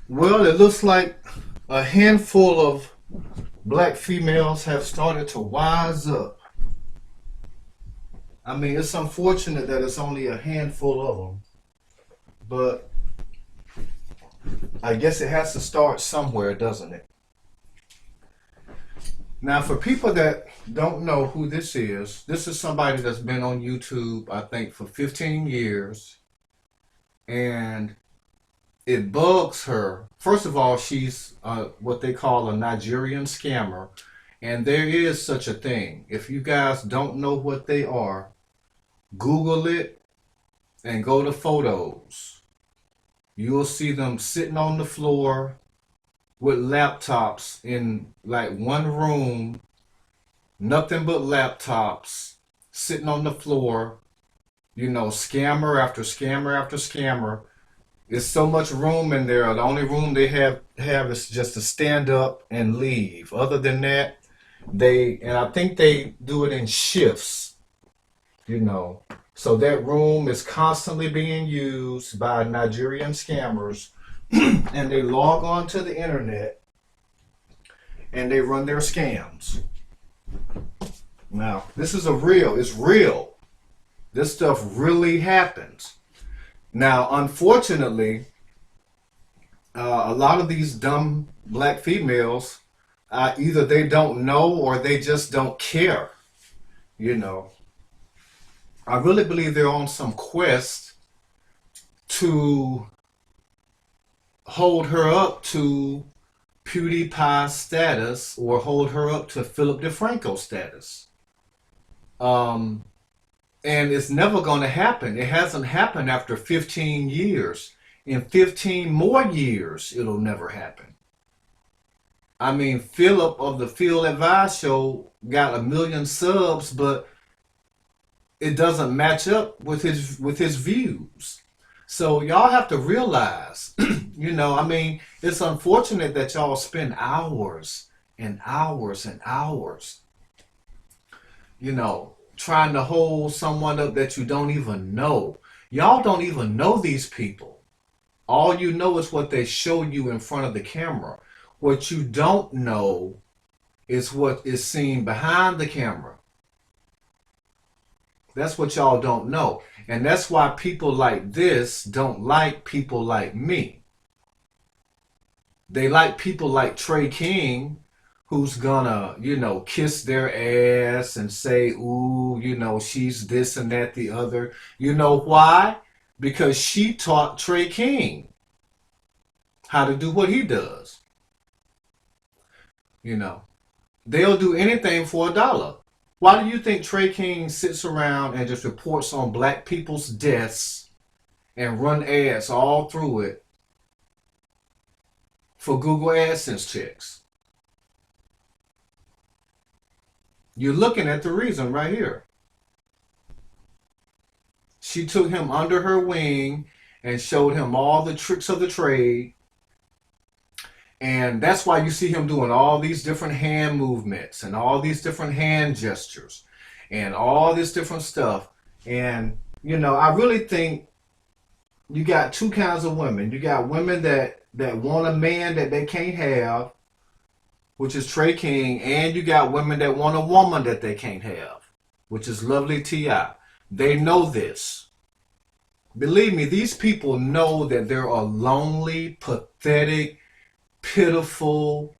Well, it looks like a handful of black females have started to wise up. I mean, it's unfortunate that it's only a handful of them, but I guess it has to start somewhere, doesn't it? Now, for people that don't know who this is somebody that's been on YouTube, I think, for 15 years, and it bugs her. First of all, she's what they call a Nigerian scammer, and there is such a thing. If you guys don't know what they are, Google it and go to photos. You'll see them sitting on the floor with laptops in like one room, nothing but laptops, sitting on the floor, you know, scammer after scammer after scammer. There's so much room in there. The only room they have is just to stand up and leave. Other than that, and I think they do it in shifts, you know. So that room is constantly being used by Nigerian scammers, and they log on to the internet and they run their scams. Now, it's real. This stuff really happens. Now, unfortunately, a lot of these dumb black females, either they don't know or they just don't care, you know. I really believe they're on some quest to hold her up to PewDiePie status or hold her up to PHILLIP DEFRANCO status. And it's never going to happen. It hasn't happened after 15 years. In 15 more years, it'll never happen. I mean, PHILLIP of the Field Advice Show got 1 million subs, but it doesn't match up with his views. So y'all have to realize, you know, I mean, it's unfortunate that y'all spend hours and hours and hours, you know, trying to hold someone up that you don't even know. Y'all don't even know these people. All you know is what they show you in front of the camera. What you don't know is what is seen behind the camera. That's what y'all don't know. And that's why people like this don't like people like me. They like people like Trey King, who's gonna, you know, kiss their ass and say, ooh, you know, she's this and that, the other. You know why? Because she taught Trey King how to do what he does. You know, they'll do anything for $1. Why do you think Trey King sits around and just reports on black people's deaths and run ads all through it for Google AdSense checks? You're looking at the reason right here. She took him under her wing and showed him all the tricks of the trade. And that's why you see him doing all these different hand movements and all these different hand gestures and all this different stuff. And, you know, I really think you got two kinds of women. You got women that want a man that they can't have, which is Trey King, and you got women that want a woman that they can't have, which is Lovelytitv. They know this. Believe me, these people know that there are lonely, pathetic, pitiful,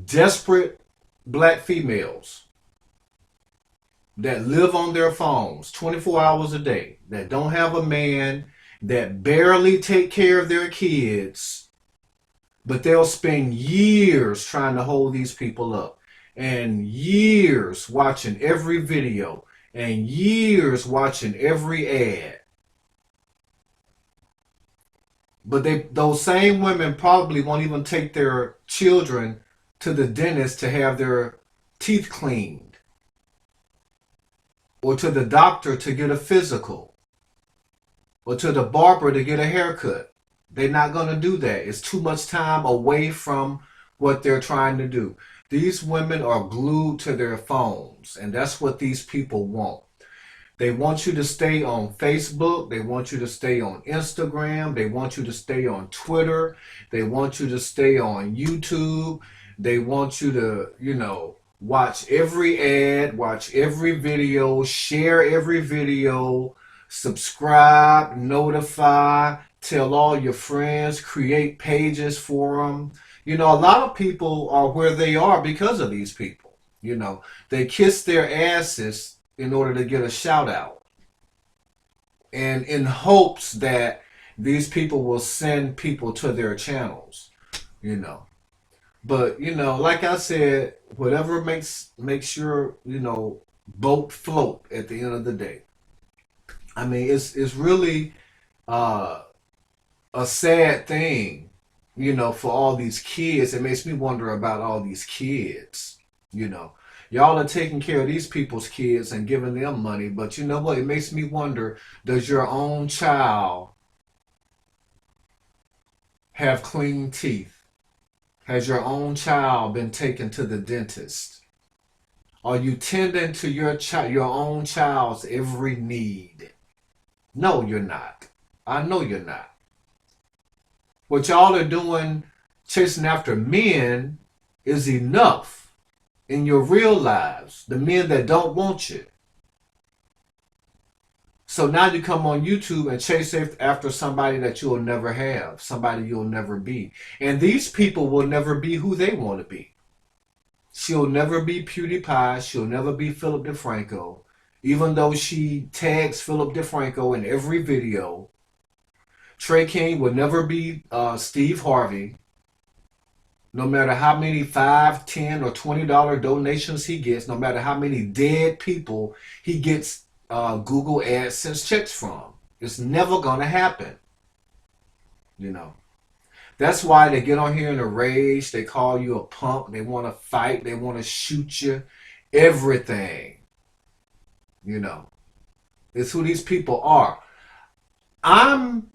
desperate black females that live on their phones 24 hours a day, that don't have a man, that barely take care of their kids, but they'll spend years trying to hold these people up, and years watching every video, and years watching every ad. But those same women probably won't even take their children to the dentist to have their teeth cleaned, or to the doctor to get a physical, or to the barber to get a haircut. They're not going to do that. It's too much time away from what they're trying to do. These women are glued to their phones, and that's what these people want. They want you to stay on Facebook. They want you to stay on Instagram. They want you to stay on Twitter. They want you to stay on YouTube. They want you to, you know, watch every ad, watch every video, share every video, subscribe, notify, tell all your friends, create pages for them. You know, a lot of people are where they are because of these people. You know, they kiss their asses in order to get a shout out, and in hopes that these people will send people to their channels, you know. But, you know, like I said, whatever makes your, you know, boat float at the end of the day. I mean, it's really uh a sad thing, you know, for all these kids. It makes me wonder about all these kids, you know. Y'all are taking care of these people's kids and giving them money, but you know what? It makes me wonder, does your own child have clean teeth? Has your own child been taken to the dentist? Are you tending to your own child's every need? No, you're not. I know you're not. What y'all are doing, chasing after men, is enough in your real lives. The men that don't want you. So now you come on YouTube and chase after somebody that you'll never have, somebody you'll never be. And these people will never be who they want to be. She'll never be PewDiePie. She'll never be Philip DeFranco. Even though she tags Philip DeFranco in every video. Trey King will never be Steve Harvey. No matter how many $5, $10, or $20 donations he gets, no matter how many dead people he gets Google AdSense checks from. It's never going to happen. You know. That's why they get on here in a rage. They call you a punk. They want to fight. They want to shoot you. Everything. You know. It's who these people are. I'm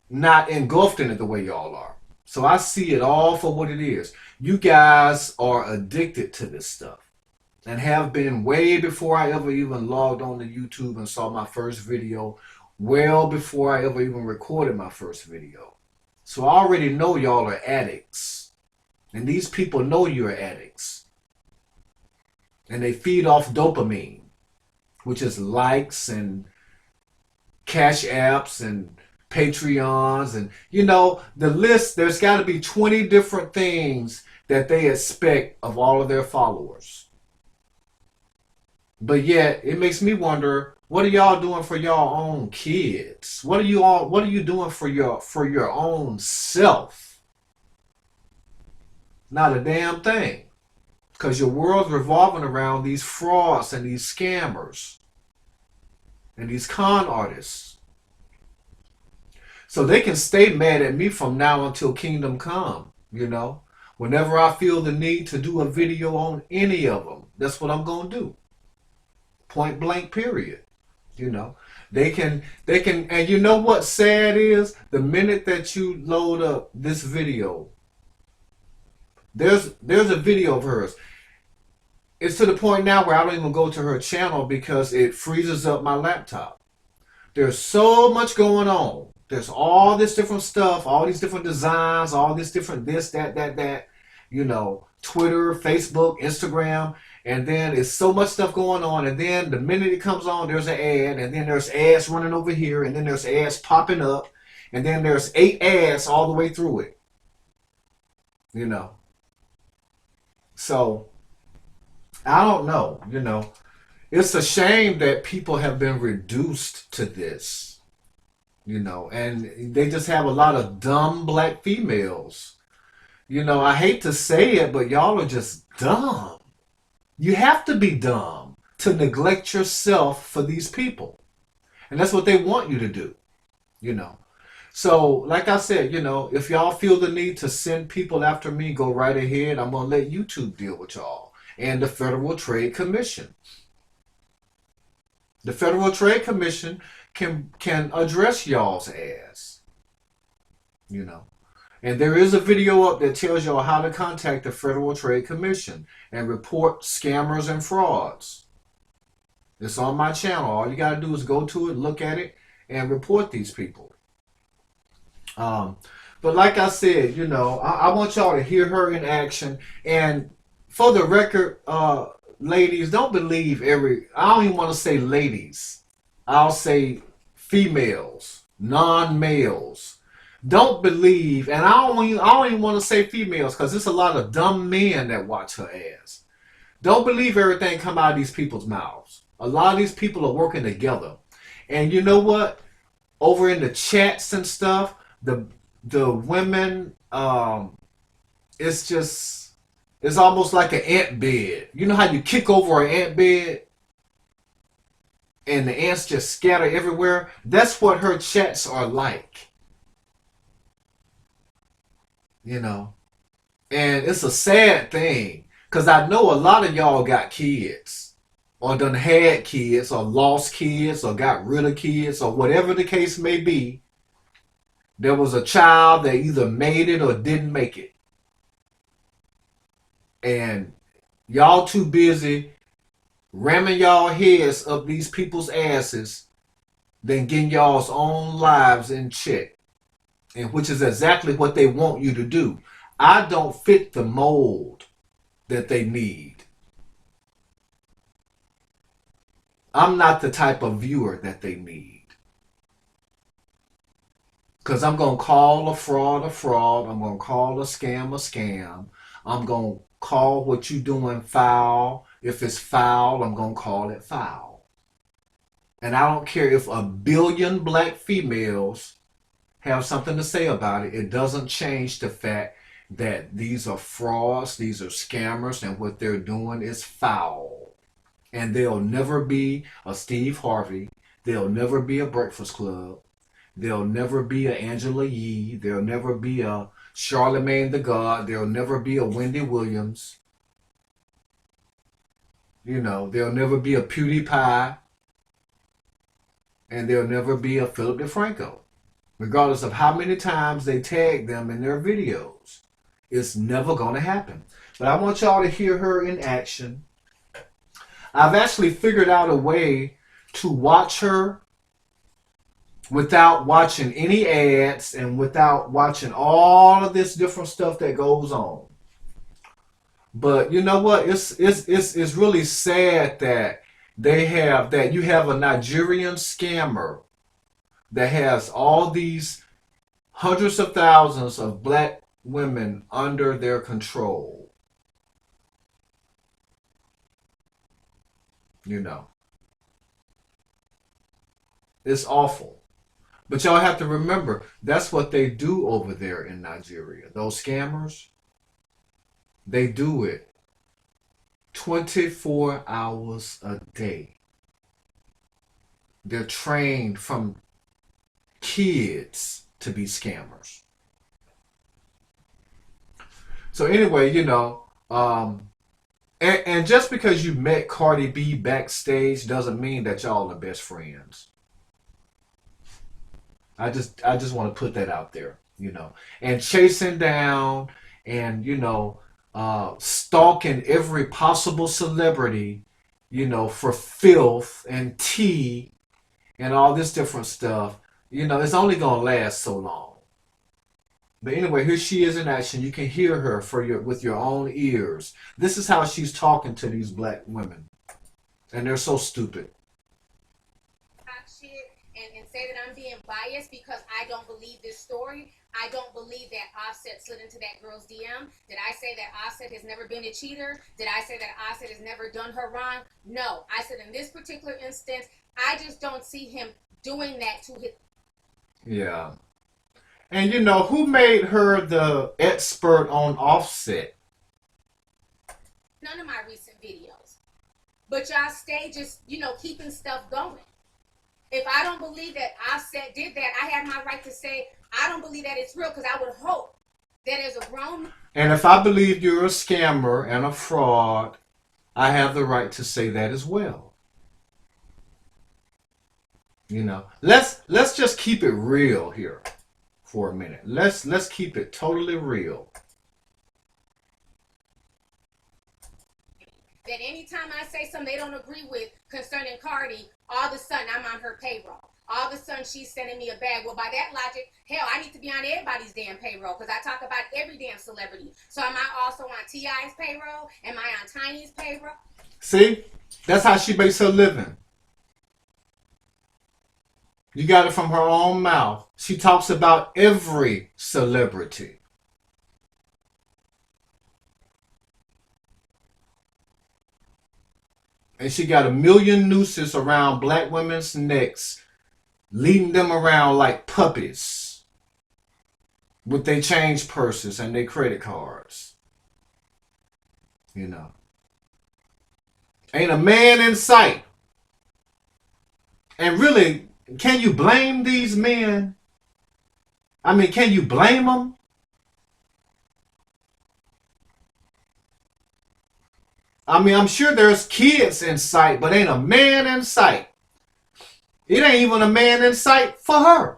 not engulfed in it the way y'all are. So I see it all for what it is. You guys are addicted to this stuff. And have been way before I ever even logged on to YouTube and saw my first video. Well before I ever even recorded my first video. So I already know y'all are addicts. And these people know you're addicts. And they feed off dopamine. Which is likes and cash apps and Patreons. And, you know, the list, there's got to be 20 different things that they expect of all of their followers. But yet, it makes me wonder, what are y'all doing for y'all own kids? What are you doing for your own self? Not a damn thing. Because your world's revolving around these frauds and these scammers and these con artists. So they can stay mad at me from now until kingdom come, you know. Whenever I feel the need to do a video on any of them, that's what I'm going to do. Point blank, period. You know, they can, and you know what's sad is, the minute that you load up this video, there's a video of hers. It's to the point now where I don't even go to her channel because it freezes up my laptop. There's so much going on. There's all this different stuff, all these different designs, all this different this, that, you know, Twitter, Facebook, Instagram. And then it's so much stuff going on. And then the minute it comes on, there's an ad. And then there's ads running over here. And then there's ads popping up. And then there's 8 ads all the way through it. You know. So, I don't know. You know. It's a shame that people have been reduced to this. You know. And they just have a lot of dumb black females. You know, I hate to say it, but y'all are just dumb. You have to be dumb to neglect yourself for these people. And that's what they want you to do, you know. So, like I said, you know, if y'all feel the need to send people after me, go right ahead. I'm going to let YouTube deal with y'all. And the Federal Trade Commission. The Federal Trade Commission can address y'all's ass, you know. And there is a video up that tells y'all how to contact the Federal Trade Commission and report scammers and frauds. It's on my channel. All you got to do is go to it, look at it, and report these people. But like I said, you know, I want y'all to hear her in action. And for the record, ladies, don't believe I don't even want to say ladies. I'll say females, non-males. Don't believe, and I don't even want to say females because there's a lot of dumb men that watch her ass. Don't believe everything come out of these people's mouths. A lot of these people are working together. And you know what? Over in the chats and stuff, the women, it's almost like an ant bed. You know how you kick over an ant bed and the ants just scatter everywhere? That's what her chats are like. You know? And it's a sad thing, because I know a lot of y'all got kids, or done had kids, or lost kids, or got rid of kids, or whatever the case may be. There was a child that either made it or didn't make it. And y'all too busy ramming y'all heads up these people's asses than getting y'all's own lives in check. And which is exactly what they want you to do. I don't fit the mold that they need. I'm not the type of viewer that they need. Because I'm going to call a fraud a fraud. I'm going to call a scam a scam. I'm going to call what you doing foul. If it's foul, I'm going to call it foul. And I don't care if 1 billion black females have something to say about it. It doesn't change the fact that these are frauds, these are scammers, and what they're doing is foul. And there'll never be a Steve Harvey. There'll never be a Breakfast Club. There'll never be a Angela Yee. There'll never be a Charlemagne the God. There'll never be a Wendy Williams. You know, there'll never be a PEWDIEPIE. And there'll never be a PHILLIP DEFRANCO. Regardless of how many times they tag them in their videos. It's never going to happen. But I want y'all to hear her in action. I've actually figured out a way to watch her without watching any ads and without watching all of this different stuff that goes on. But you know what? It's really sad that you have a Nigerian scammer that has all these hundreds of thousands of black women under their control. You know. It's awful. But y'all have to remember, that's what they do over there in Nigeria. Those scammers, they do it 24 hours a day. They're trained from kids to be scammers. So anyway, you know, and just because you met Cardi B backstage doesn't mean that y'all are best friends. I just want to put that out there, you know. And chasing down and, you know, stalking every possible celebrity, you know, for filth and tea and all this different stuff, you know, it's only going to last so long. But anyway, here she is in action. You can hear her with your own ears. This is how she's talking to these black women. And they're so stupid. And say that I'm being biased because I don't believe this story. I don't believe that Offset slid into that girl's DM. Did I say that Offset has never been a cheater? Did I say that Offset has never done her wrong? No. I said in this particular instance, I just don't see him doing that to his... Yeah. And you know, who made her the expert on Offset? None of my recent videos. But y'all stay just, you know, keeping stuff going. If I don't believe that Offset did that, I have my right to say, I don't believe that it's real, because I would hope that as a grown... And if I believe you're a scammer and a fraud, I have the right to say that as well. You know, let's just keep it real here for a minute. Let's keep it totally real. That that anytime I say something they don't agree with concerning Cardi, all of a sudden I'm on her payroll. All of a sudden she's sending me a bag. Well, by that logic, hell, I need to be on everybody's damn payroll because I talk about every damn celebrity. So am I also on T.I.'s payroll? Am I on Tiny's payroll? See? That's how she makes her living. You got it from her own mouth. She talks about every celebrity. And she got a million nooses around black women's necks, leading them around like puppies with their change purses and their credit cards. You know. Ain't a man in sight. And really, can you blame these men? I mean, can you blame them? I mean, I'm sure there's kids in sight, but ain't a man in sight. It ain't even a man in sight for her.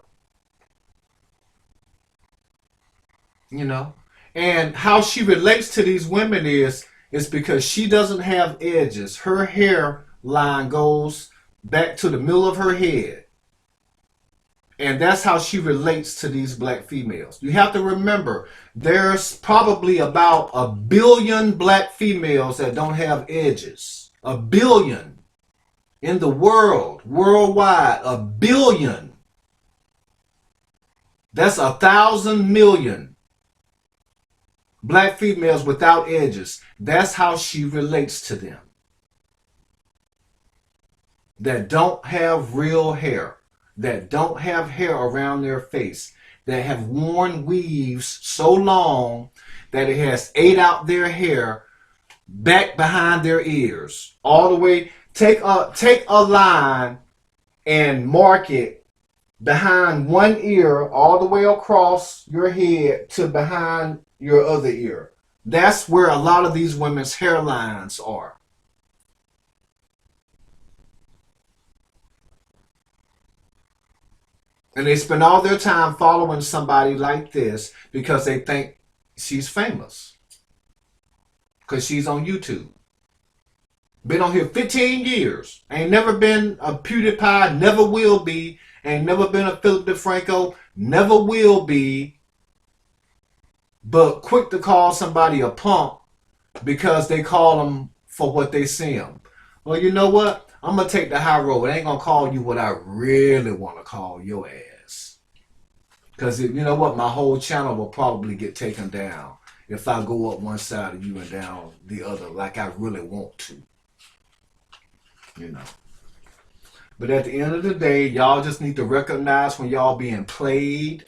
You know? And how she relates to these women is because she doesn't have edges. Her hairline goes back to the middle of her head. And that's how she relates to these black females. You have to remember, there's probably about 1 billion black females that don't have edges. 1 billion. In the world, worldwide, 1 billion. That's 1,000 million black females without edges. That's how she relates to them. That don't have real hair. That don't have hair around their face. That have worn weaves so long that it has ate out their hair back behind their ears. All the way. Take a line and mark it behind one ear all the way across your head to behind your other ear. That's where a lot of these women's hairlines are. And they spend all their time following somebody like this because they think she's famous. Because she's on YouTube. Been on here 15 years. Ain't never been a PewDiePie, never will be. Ain't never been a PHILLIP DEFRANCO, never will be. But quick to call somebody a punk because they call them for what they see them. Well, you know what? I'm going to take the high road. I ain't going to call you what I really want to call your ass. Because you know what? My whole channel will probably get taken down if I go up one side of you and down the other like I really want to. You know. But at the end of the day, y'all just need to recognize when y'all being played.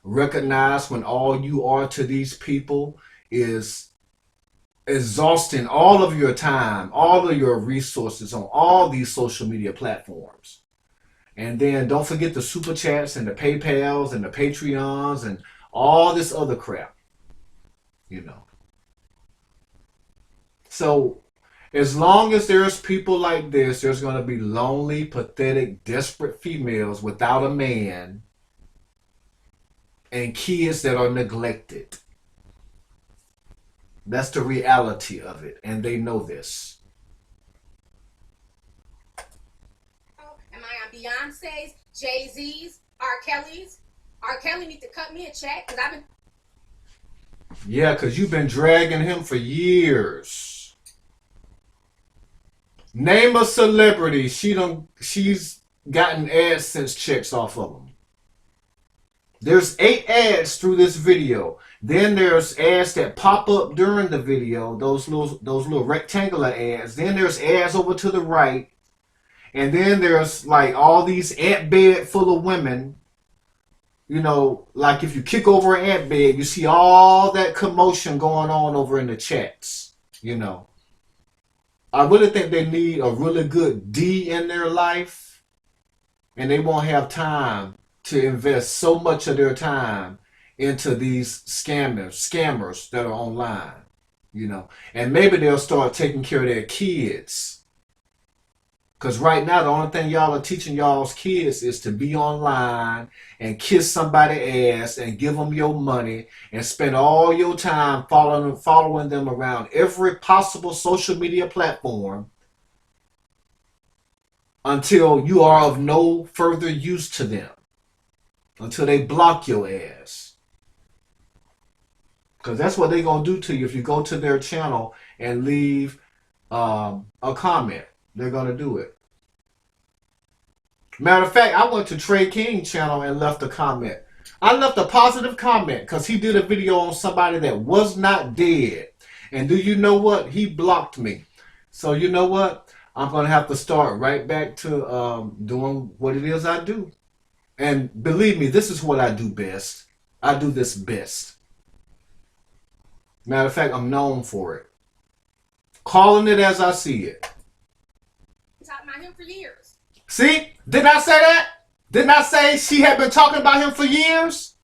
Recognize when all you are to these people is exhausting all of your time, all of your resources on all these social media platforms. And then don't forget the super chats and the PayPals and the Patreons and all this other crap. You know. So as long as there's people like this, there's going to be lonely, pathetic, desperate females without a man and kids that are neglected. That's the reality of it, and they know this. Am I on Beyonce's, Jay-Z's, R. Kelly's? R. Kelly need to cut me a check because I've been... Yeah, because you've been dragging him for years. Name a celebrity she's gotten AdSense checks off of them. There's 8 ads through this video. Then there's ads that pop up during the video, those little rectangular ads. Then there's ads over to the right. And then there's like all these ant bed full of women. You know, like if you kick over an ant bed, you see all that commotion going on over in the chats. You know. I really think they need a really good D in their life. And they won't have time to invest so much of their time into these scammers that are online, you know. And maybe they'll start taking care of their kids Because right now, the only thing y'all are teaching y'all's kids is to be online and kiss somebody's ass and give them your money and spend all your time following them around every possible social media platform until you are of no further use to them, until they block your ass. Because that's what they're going to do to you if you go to their channel and leave a comment. They're going to do it. Matter of fact, I went to Trey King's channel and left a comment. I left a positive comment because he did a video on somebody that was not dead. And do you know what? He blocked me. So you know what? I'm going to have to start right back to doing what it is I do. And believe me, this is what I do best. I do this best. Matter of fact, I'm known for it. Calling it as I see it. Talking about him for years. See? Didn't I say that? Didn't I say she had been talking about him for years?